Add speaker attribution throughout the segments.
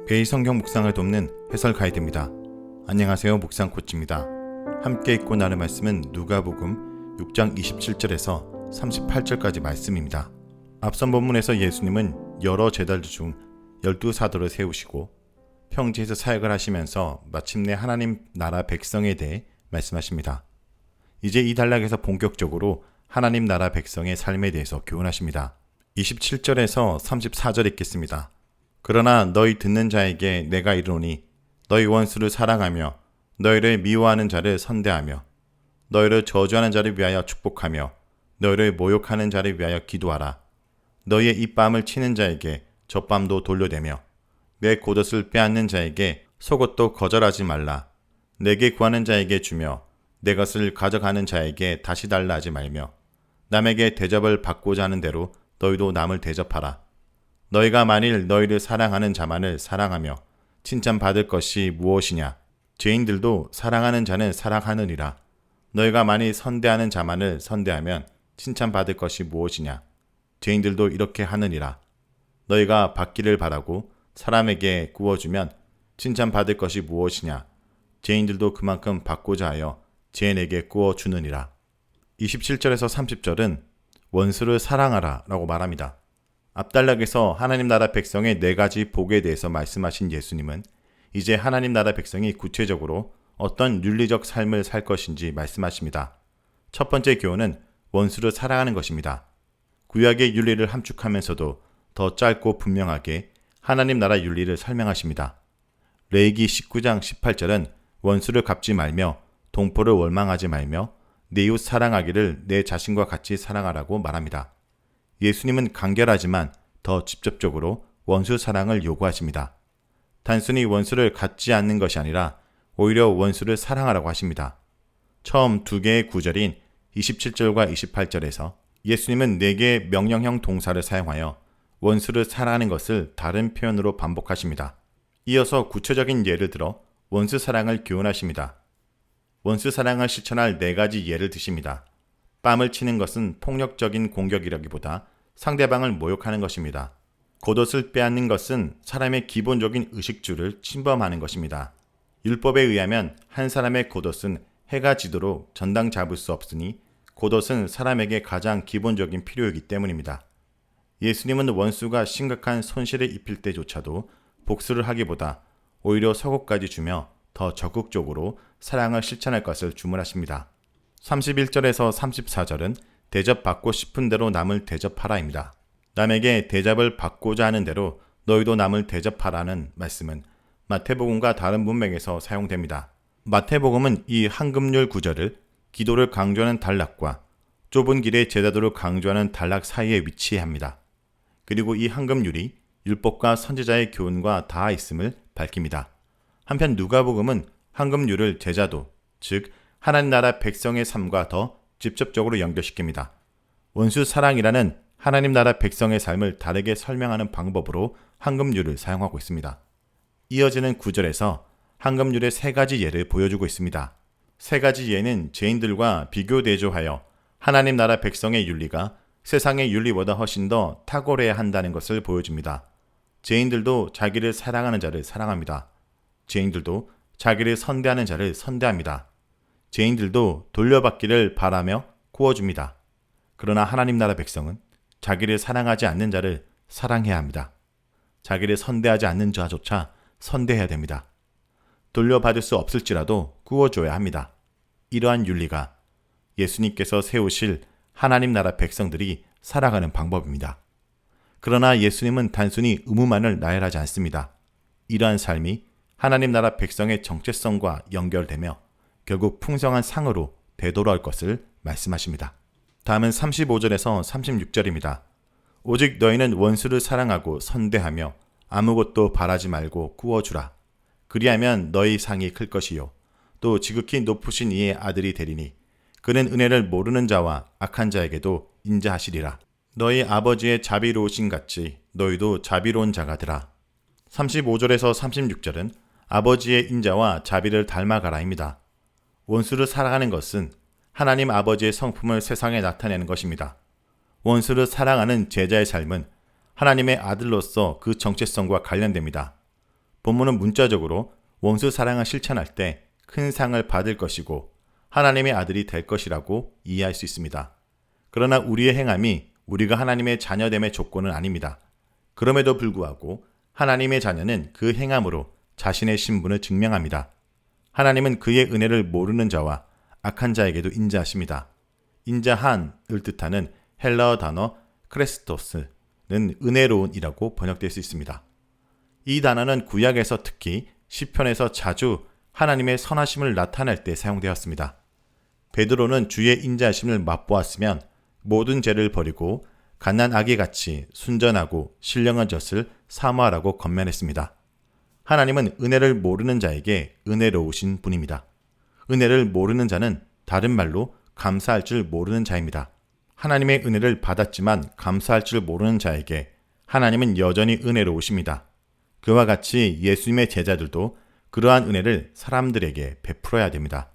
Speaker 1: 매일 성경 묵상을 돕는 해설 가이드입니다. 안녕하세요. 묵상 코치입니다. 함께 읽고 나눌 말씀은 누가복음 6장 27절에서 38절까지 말씀입니다. 앞선 본문에서 예수님은 여러 제자들 중 12사도를 세우시고 평지에서 사역을 하시면서 마침내 하나님 나라 백성에 대해 말씀하십니다. 이제 이 단락에서 본격적으로 하나님 나라 백성의 삶에 대해서 교훈하십니다. 27절에서 34절 읽겠습니다. 그러나 너희 듣는 자에게 내가 이르노니 너희 원수를 사랑하며 너희를 미워하는 자를 선대하며 너희를 저주하는 자를 위하여 축복하며 너희를 모욕하는 자를 위하여 기도하라. 너희의 입밤을 치는 자에게 젖밤도 돌려대며 내 겉옷을 빼앗는 자에게 속옷도 거절하지 말라. 내게 구하는 자에게 주며 내 것을 가져가는 자에게 다시 달라 하지 말며 남에게 대접을 받고자 하는 대로 너희도 남을 대접하라. 너희가 만일 너희를 사랑하는 자만을 사랑하며 칭찬받을 것이 무엇이냐? 죄인들도 사랑하는 자는 사랑하느니라. 너희가 만일 선대하는 자만을 선대하면 칭찬받을 것이 무엇이냐? 죄인들도 이렇게 하느니라. 너희가 받기를 바라고 사람에게 구워주면 칭찬받을 것이 무엇이냐? 죄인들도 그만큼 받고자 하여 죄인에게 구워주느니라. 27절에서 30절은 원수를 사랑하라 라고 말합니다. 앞단락에서 하나님 나라 백성의 4가지 복에 대해서 말씀하신 예수님은 이제 하나님 나라 백성이 구체적으로 어떤 윤리적 삶을 살 것인지 말씀하십니다. 첫 번째 교훈은 원수를 사랑하는 것입니다. 구약의 윤리를 함축하면서도 더 짧고 분명하게 하나님 나라 윤리를 설명하십니다. 레위기 19장 18절은 원수를 갚지 말며 동포를 원망하지 말며 내 이웃 사랑하기를 내 자신과 같이 사랑하라고 말합니다. 예수님은 간결하지만 더 직접적으로 원수 사랑을 요구하십니다. 단순히 원수를 갚지 않는 것이 아니라 오히려 원수를 사랑하라고 하십니다. 처음 2개의 구절인 27절과 28절에서 예수님은 4개의 명령형 동사를 사용하여 원수를 사랑하는 것을 다른 표현으로 반복하십니다. 이어서 구체적인 예를 들어 원수 사랑을 교훈하십니다. 원수 사랑을 실천할 4가지 예를 드십니다. 뺨을 치는 것은 폭력적인 공격이라기보다 상대방을 모욕하는 것입니다. 겉옷을 빼앗는 것은 사람의 기본적인 의식주를 침범하는 것입니다. 율법에 의하면 한 사람의 겉옷은 해가 지도록 전당 잡을 수 없으니 겉옷은 사람에게 가장 기본적인 필요이기 때문입니다. 예수님은 원수가 심각한 손실을 입힐 때조차도 복수를 하기보다 오히려 속옷까지 주며 더 적극적으로 사랑을 실천할 것을 주문하십니다. 31절에서 34절은 대접받고 싶은 대로 남을 대접하라입니다. 남에게 대접을 받고자 하는 대로 너희도 남을 대접하라는 말씀은 마태복음과 다른 문맥에서 사용됩니다. 마태복음은 이 황금률 구절을 기도를 강조하는 단락과 좁은 길의 제자도를 강조하는 단락 사이에 위치합니다. 그리고 이 황금률이 율법과 선지자의 교훈과 닿아 있음을 밝힙니다. 한편 누가복음은 황금률을 제자도, 즉 하나님 나라 백성의 삶과 더 직접적으로 연결시킵니다. 원수 사랑이라는 하나님 나라 백성의 삶을 다르게 설명하는 방법으로 황금률을 사용하고 있습니다. 이어지는 구절에서 황금률의 3가지 예를 보여주고 있습니다. 3가지 예는 죄인들과 비교 대조하여 하나님 나라 백성의 윤리가 세상의 윤리보다 훨씬 더 탁월해야 한다는 것을 보여줍니다. 죄인들도 자기를 사랑하는 자를 사랑합니다. 죄인들도 자기를 선대하는 자를 선대합니다. 죄인들도 돌려받기를 바라며 구워줍니다. 그러나 하나님 나라 백성은 자기를 사랑하지 않는 자를 사랑해야 합니다. 자기를 선대하지 않는 자조차 선대해야 됩니다. 돌려받을 수 없을지라도 구워줘야 합니다. 이러한 윤리가 예수님께서 세우실 하나님 나라 백성들이 살아가는 방법입니다. 그러나 예수님은 단순히 의무만을 나열하지 않습니다. 이러한 삶이 하나님 나라 백성의 정체성과 연결되며 결국 풍성한 상으로 되돌아올 것을 말씀하십니다. 다음은 35절에서 36절입니다. 오직 너희는 원수를 사랑하고 선대하며 아무것도 바라지 말고 구워주라. 그리하면 너희 상이 클 것이요 또 지극히 높으신 이의 아들이 되리니 그는 은혜를 모르는 자와 악한 자에게도 인자하시리라. 너희 아버지의 자비로우신 같이 너희도 자비로운 자가 되라. 35절에서 36절은 아버지의 인자와 자비를 닮아가라입니다. 원수를 사랑하는 것은 하나님 아버지의 성품을 세상에 나타내는 것입니다. 원수를 사랑하는 제자의 삶은 하나님의 아들로서 그 정체성과 관련됩니다. 본문은 문자적으로 원수 사랑을 실천할 때 큰 상을 받을 것이고 하나님의 아들이 될 것이라고 이해할 수 있습니다. 그러나 우리의 행함이 우리가 하나님의 자녀됨의 조건은 아닙니다. 그럼에도 불구하고 하나님의 자녀는 그 행함으로 자신의 신분을 증명합니다. 하나님은 그의 은혜를 모르는 자와 악한 자에게도 인자하십니다. 인자한을 뜻하는 헬라어 단어 크레스토스는 은혜로운이라고 번역될 수 있습니다. 이 단어는 구약에서 특히 시편에서 자주 하나님의 선하심을 나타낼 때 사용되었습니다. 베드로는 주의 인자하심을 맛보았으면 모든 죄를 버리고 갓난 아기같이 순전하고 신령한 젖을 사모하라고 권면했습니다. 하나님은 은혜를 모르는 자에게 은혜로우신 분입니다. 은혜를 모르는 자는 다른 말로 감사할 줄 모르는 자입니다. 하나님의 은혜를 받았지만 감사할 줄 모르는 자에게 하나님은 여전히 은혜로우십니다. 그와 같이 예수님의 제자들도 그러한 은혜를 사람들에게 베풀어야 됩니다.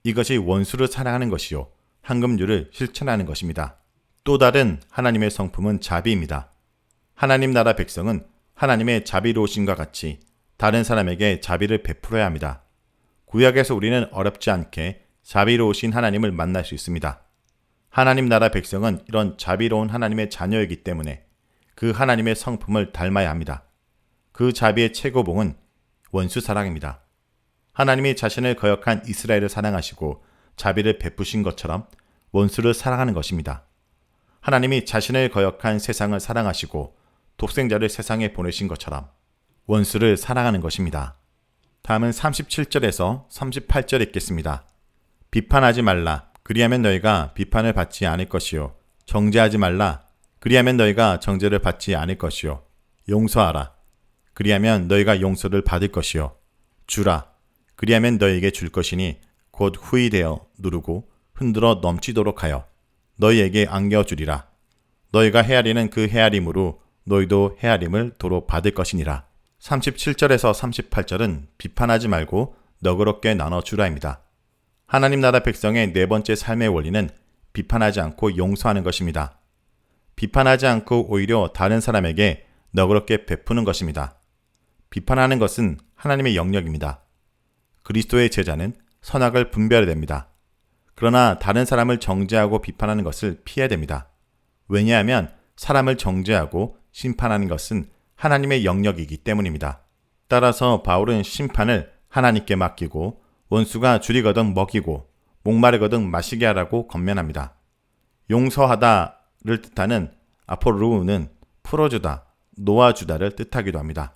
Speaker 1: 이것이 원수를 사랑하는 것이요 황금률을 실천하는 것입니다. 또 다른 하나님의 성품은 자비입니다. 하나님 나라 백성은 하나님의 자비로우심과 같이 다른 사람에게 자비를 베풀어야 합니다. 구약에서 우리는 어렵지 않게 자비로우신 하나님을 만날 수 있습니다. 하나님 나라 백성은 이런 자비로운 하나님의 자녀이기 때문에 그 하나님의 성품을 닮아야 합니다. 그 자비의 최고봉은 원수 사랑입니다. 하나님이 자신을 거역한 이스라엘을 사랑하시고 자비를 베푸신 것처럼 원수를 사랑하는 것입니다. 하나님이 자신을 거역한 세상을 사랑하시고 독생자를 세상에 보내신 것처럼 원수를 사랑하는 것입니다. 다음은 37절에서 38절 읽겠습니다. 비판하지 말라. 그리하면 너희가 비판을 받지 않을 것이요. 정죄하지 말라. 그리하면 너희가 정죄를 받지 않을 것이요. 용서하라. 그리하면 너희가 용서를 받을 것이요. 주라. 그리하면 너희에게 줄 것이니 곧 후이되어 누르고 흔들어 넘치도록 하여 너희에게 안겨주리라. 너희가 헤아리는 그 헤아림으로 너희도 헤아림을 도로 받을 것이니라. 37절에서 38절은 비판하지 말고 너그럽게 나눠주라입니다. 하나님 나라 백성의 네 번째 삶의 원리는 비판하지 않고 용서하는 것입니다. 비판하지 않고 오히려 다른 사람에게 너그럽게 베푸는 것입니다. 비판하는 것은 하나님의 영역입니다. 그리스도의 제자는 선악을 분별해야 됩니다. 그러나 다른 사람을 정죄하고 비판하는 것을 피해야 됩니다. 왜냐하면 사람을 정죄하고 심판하는 것은 하나님의 영역이기 때문입니다. 따라서 바울은 심판을 하나님께 맡기고 원수가 줄이거든 먹이고 목마르거든 마시게 하라고 권면합니다. 용서하다를 뜻하는 아포르우는 풀어주다, 놓아주다를 뜻하기도 합니다.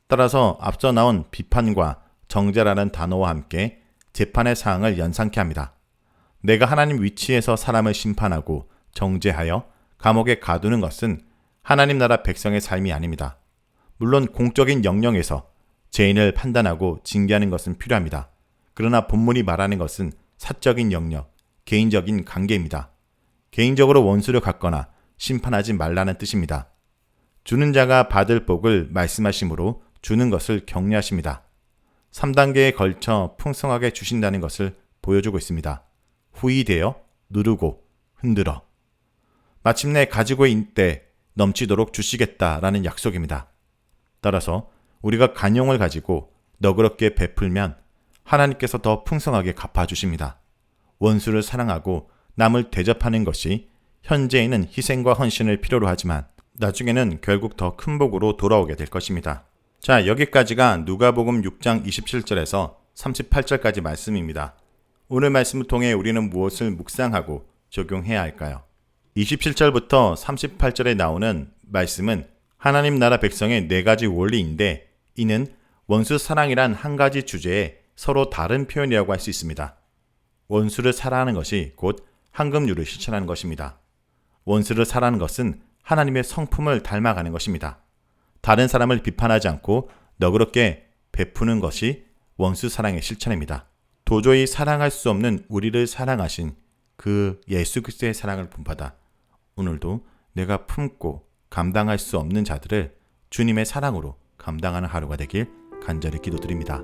Speaker 1: 따라서 앞서 나온 비판과 정죄라는 단어와 함께 재판의 사항을 연상케 합니다. 내가 하나님 위치에서 사람을 심판하고 정죄하여 감옥에 가두는 것은 하나님 나라 백성의 삶이 아닙니다. 물론 공적인 영역에서 죄인을 판단하고 징계하는 것은 필요합니다. 그러나 본문이 말하는 것은 사적인 영역, 개인적인 관계입니다. 개인적으로 원수를 갚거나 심판하지 말라는 뜻입니다. 주는 자가 받을 복을 말씀하심으로 주는 것을 격려하십니다. 3단계에 걸쳐 풍성하게 주신다는 것을 보여주고 있습니다. 후이되어 누르고 흔들어 마침내 가지고 있는 때 넘치도록 주시겠다라는 약속입니다. 따라서 우리가 간용을 가지고 너그럽게 베풀면 하나님께서 더 풍성하게 갚아주십니다. 원수를 사랑하고 남을 대접하는 것이 현재에는 희생과 헌신을 필요로 하지만 나중에는 결국 더 큰 복으로 돌아오게 될 것입니다. 자, 여기까지가 누가복음 6장 27절에서 38절까지 말씀입니다. 오늘 말씀을 통해 우리는 무엇을 묵상하고 적용해야 할까요? 27절부터 38절에 나오는 말씀은 하나님 나라 백성의 네 가지 원리인데 이는 원수 사랑이란 한 가지 주제에 서로 다른 표현이라고 할 수 있습니다. 원수를 사랑하는 것이 곧 황금률을 실천하는 것입니다. 원수를 사랑하는 것은 하나님의 성품을 닮아가는 것입니다. 다른 사람을 비판하지 않고 너그럽게 베푸는 것이 원수 사랑의 실천입니다. 도저히 사랑할 수 없는 우리를 사랑하신 그 예수 그리스도의 사랑을 본받아 오늘도 내가 품고 감당할 수 없는 자들을 주님의 사랑으로 감당하는 하루가 되길 간절히 기도드립니다.